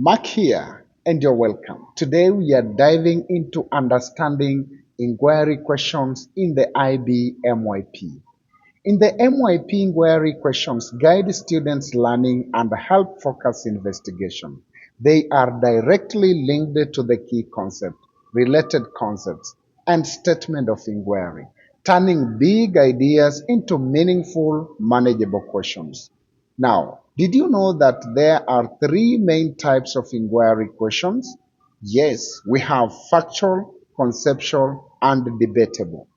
Mark here, and you're welcome. Today we are diving into understanding inquiry questions in the IB MYP. In the MYP, inquiry questions guide students' learning and help focus investigation. They are directly linked to the key concept, related concepts, and statement of inquiry, turning big ideas into meaningful, manageable questions. Now, did you know that there are three main types of inquiry questions? Yes, we have factual, conceptual, and debatable.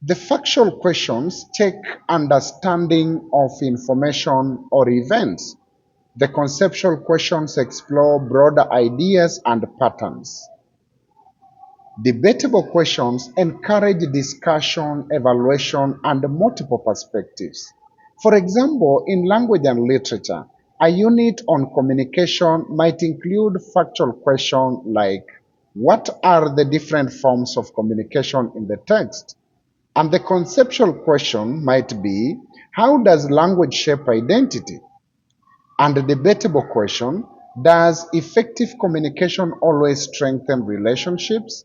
The factual questions check understanding of information or events. The conceptual questions explore broader ideas and patterns. Debatable questions encourage discussion, evaluation, and multiple perspectives. For example, in language and literature, a unit on communication might include factual questions like, what are the different forms of communication in the text? And the conceptual question might be, how does language shape identity? And the debatable question, does effective communication always strengthen relationships?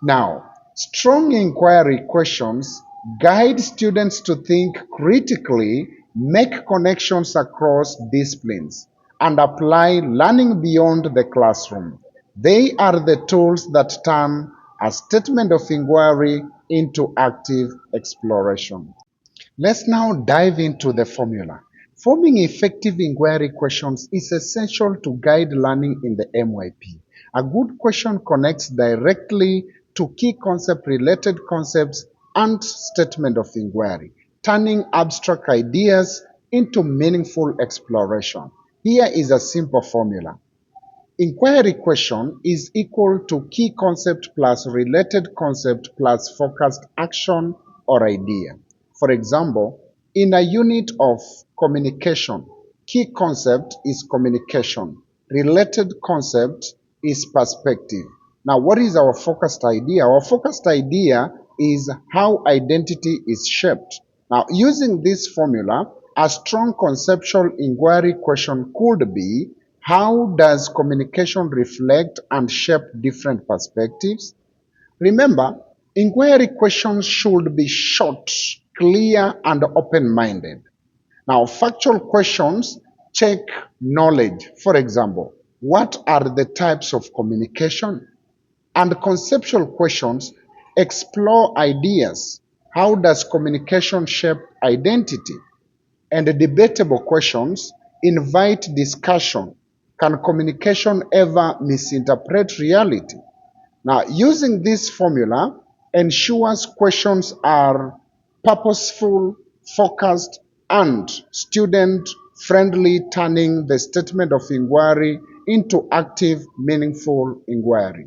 Now, strong inquiry questions guide students to think critically, make connections across disciplines, and apply learning beyond the classroom. They are the tools that turn a statement of inquiry into active exploration. Let's now dive into the formula. Forming effective inquiry questions is essential to guide learning in the MYP. A good question connects directly to key concept, related concepts, and statement of inquiry, turning abstract ideas into meaningful exploration. Here is a simple formula. Inquiry question is equal to key concept plus related concept plus focused action or idea. For example, in a unit of communication, key concept is communication, related concept is perspective. Now, what is our focused idea? Our focused idea is how identity is shaped. Now, using this formula, a strong conceptual inquiry question could be, how does communication reflect and shape different perspectives? Remember, inquiry questions should be short, clear, and open-minded. Now, factual questions check knowledge. For example, what are the types of communication? And conceptual questions explore ideas. How does communication shape identity? And the debatable questions invite discussion. Can communication ever misinterpret reality? Now, using this formula ensures questions are purposeful, focused, and student friendly, turning the statement of inquiry into active, meaningful inquiry.